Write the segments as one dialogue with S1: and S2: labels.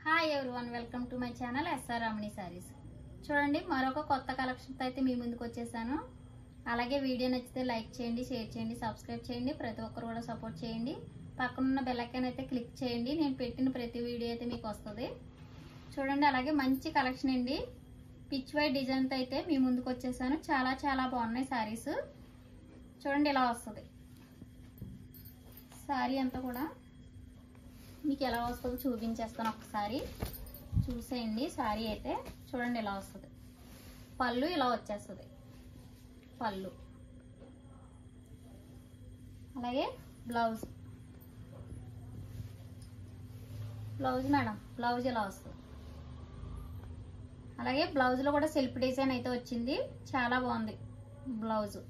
S1: Hi everyone, welcome to my channel S R Ramani sarees. చూడండి, మరొక కొత్త కలెక్షన్తో అయితే మీ ముందుకు వచ్చేసాను. అలాగే వీడియో నచ్చితే లైక్ చేయండి, షేర్ చేయండి, సబ్స్క్రైబ్ చేయండి. ప్రతి ఒక్కరు కూడా సపోర్ట్ చేయండి. పక్కనున్న బెల్ ఐకాన్ అయితే క్లిక్ చేయండి. నేను పెట్టిన ప్రతి వీడియో అయితే మీకు వస్తుంది. చూడండి, అలాగే మంచి కలెక్షన్ అండి. పిచ్ వైట్ డిజైన్తో అయితే మీ ముందుకు వచ్చేసాను. చాలా చాలా బాగున్నాయి సారీస్. చూడండి, ఇలా వస్తుంది సారీ అంతా కూడా. మీకు ఎలా వస్తుందో చూపించేస్తాను, ఒకసారి చూసేయండి. సారీ అయితే చూడండి ఇలా వస్తుంది. పళ్ళు ఇలా వచ్చేస్తుంది, పళ్ళు. అలాగే బ్లౌజ్ మేడం, బ్లౌజ్ ఇలా వస్తుంది. అలాగే బ్లౌజ్లో కూడా సెల్ఫ్ డిజైన్ అయితే వచ్చింది, చాలా బాగుంది బ్లౌజ్.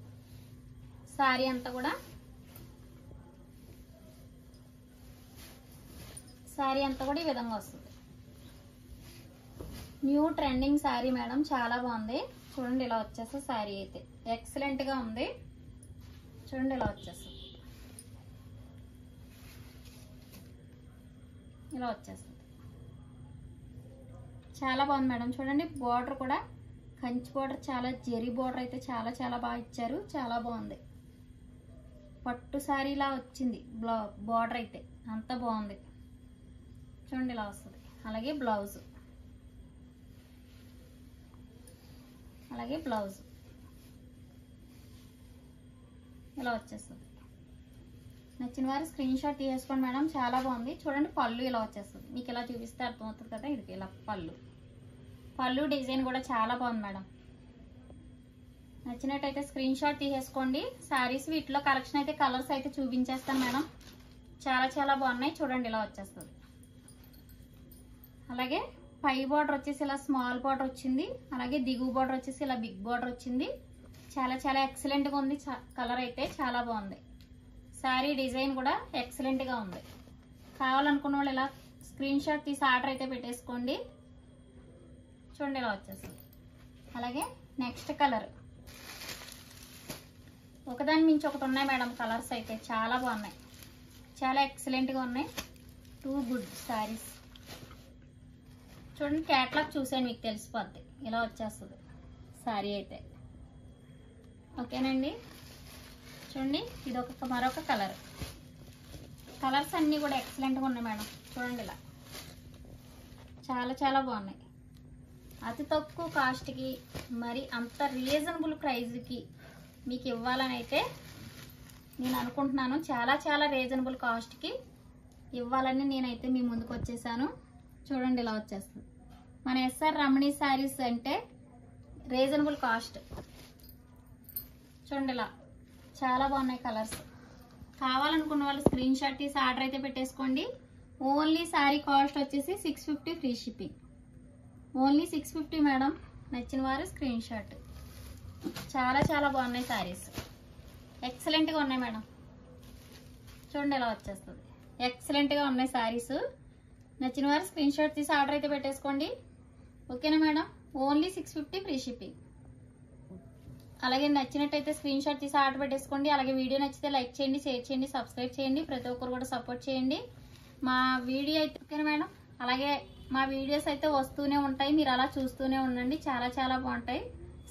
S1: సారీ అంతా కూడా ఈ విధంగా వస్తుంది. న్యూ ట్రెండింగ్ శారీ మేడం, చాలా బాగుంది. చూడండి, ఇలా వచ్చేస్తుంది శారీ అయితే ఎక్సలెంట్ గా ఉంది. చూడండి, ఇలా వచ్చేస్తుంది, ఇలా వచ్చేస్తుంది. చాలా బాగుంది మేడం. చూడండి, బోర్డర్ కూడా కంచి బోర్డర్, చాలా జెరీ బోర్డర్ అయితే చాలా చాలా బాగా ఇచ్చారు. చాలా బాగుంది. పట్టు శారీలా వచ్చింది బోర్డర్ అయితే, అంత బాగుంది. చూడండి, ఇలా వస్తుంది. అలాగే బ్లౌజ్ ఇలా వచ్చేస్తుంది. నచ్చిన వారు స్క్రీన్ షాట్ తీసుకోండి మేడం, చాలా బాగుంది. చూడండి, పళ్ళు ఇలా వచ్చేస్తుంది. మీకు ఇలా చూపిస్తే అర్థమవుతుంది కదా. ఇది ఇలా పళ్ళు డిజైన్ కూడా చాలా బాగుంది మేడం. నచ్చినట్టయితే స్క్రీన్ షాట్ తీసేసుకోండి. శారీస్ వీటిలో కలెక్షన్ అయితే కలర్స్ అయితే చూపించేస్తాను మేడం. చాలా చాలా బాగున్నాయి. చూడండి, ఇలా వచ్చేస్తుంది. అలాగే పై బార్డర్ వచ్చేసి ఇలా స్మాల్ బార్డర్ వచ్చింది. అలాగే దిగువ బార్డర్ వచ్చేసి ఇలా బిగ్ బార్డర్ వచ్చింది. చాలా చాలా ఎక్సలెంట్ గా ఉంది. కలర్ అయితే చాలా బాగుంది. శారీ డిజైన్ కూడా ఎక్సలెంట్ గా ఉంది. కావాలనుకున్న వాళ్ళు ఇలా స్క్రీన్ షాట్ తీసి ఆర్డర్ అయితే పెట్టేసుకోండి. చూడండి, ఇలా వచ్చేస్తుంది. అలాగే నెక్స్ట్ కలర్, ఒకదాని మించి ఒకటి ఉన్నాయి మేడం. కలర్స్ అయితే చాలా బాగున్నాయి, చాలా ఎక్సలెంట్ గా ఉన్నాయి. Too good saris. చూడండి, క్యాట్లాగ్ చూసాను, మీకు తెలిసిపోద్ది. ఇలా వచ్చేస్తుంది శారీ అయితే. ఓకేనండి. చూడండి, ఇది మరొక కలర్. కలర్స్ అన్నీ కూడా ఎక్సలెంట్గా ఉన్నాయి మేడం. చూడండి, ఇలా చాలా చాలా బాగున్నాయి. అతి తక్కువ కాస్ట్కి, మరి అంత రీజనబుల్ ప్రైస్కి మీకు ఇవ్వాలని అయితే నేను అనుకుంటున్నాను. చాలా చాలా రీజనబుల్ కాస్ట్కి ఇవ్వాలని నేనైతే మీ ముందుకు వచ్చేసాను. చూడండి, ఇలా వచ్చేస్తుంది. మన ఎస్ఆర్ రమణి శారీస్ అంటే రీజనబుల్ కాస్ట్. చూడండి, ఇలా చాలా బాగున్నాయి కలర్స్. కావాలనుకున్న వాళ్ళు స్క్రీన్ షాట్ తీసి ఆర్డర్ అయితే పెట్టేసుకోండి. ఓన్లీ శారీ కాస్ట్ వచ్చేసి 650 ఫ్రీ షిప్పింగ్. Only 650 madam. నచ్చిన వారు స్క్రీన్ షాట్. చాలా చాలా బాగున్నాయి శారీస్, ఎక్సలెంట్గా ఉన్నాయి మేడం. చూడండి, ఇలా వచ్చేస్తుంది. ఎక్సలెంట్గా ఉన్నాయి శారీస్. నచ్చిన వారు స్క్రీన్ షాట్ తీసి ఆర్డర్ అయితే పెట్టేసుకోండి. ఓకేనా మేడం. Only 650 free shipping. అలాగే నచ్చినట్టయితే స్క్రీన్ షాట్ తీసి ఆర్డర్ పెట్టేసుకోండి. అలాగే వీడియో నచ్చితే లైక్ చేయండి, షేర్ చేయండి, సబ్స్క్రైబ్ చేయండి. ప్రతి ఒక్కరు కూడా సపోర్ట్ చేయండి మా వీడియో అయితే. ఓకేనా మేడం. అలాగే మా వీడియోస్ అయితే వస్తూనే ఉంటాయి, మీరు అలా చూస్తూనే ఉండండి. చాలా చాలా బాగుంటాయి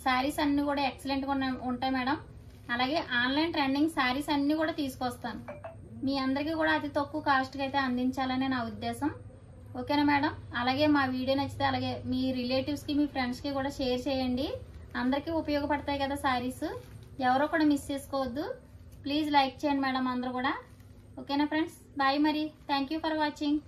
S1: శారీస్, అన్నీ కూడా ఎక్సలెంట్గా ఉంటాయి మేడం. అలాగే ఆన్లైన్ ట్రెండింగ్ శారీస్ అన్నీ కూడా తీసుకొస్తాను. మీ అందరికీ కూడా అతి తక్కువ కాస్ట్కి అయితే అందించాలనే నా ఉద్దేశం. ఓకేనా మేడం. అలాగే మా వీడియో నచ్చితే అలాగే మీ రిలేటివ్స్కి, మీ ఫ్రెండ్స్కి కూడా షేర్ చేయండి. అందరికీ ఉపయోగపడతాయి కదా శారీస్. ఎవరో కూడా మిస్ చేసుకోవద్దు. ప్లీజ్ లైక్ చేయండి మేడం అందరూ కూడా. ఓకేనా ఫ్రెండ్స్, బాయ్. మరి థ్యాంక్ యూ ఫర్ వాచింగ్.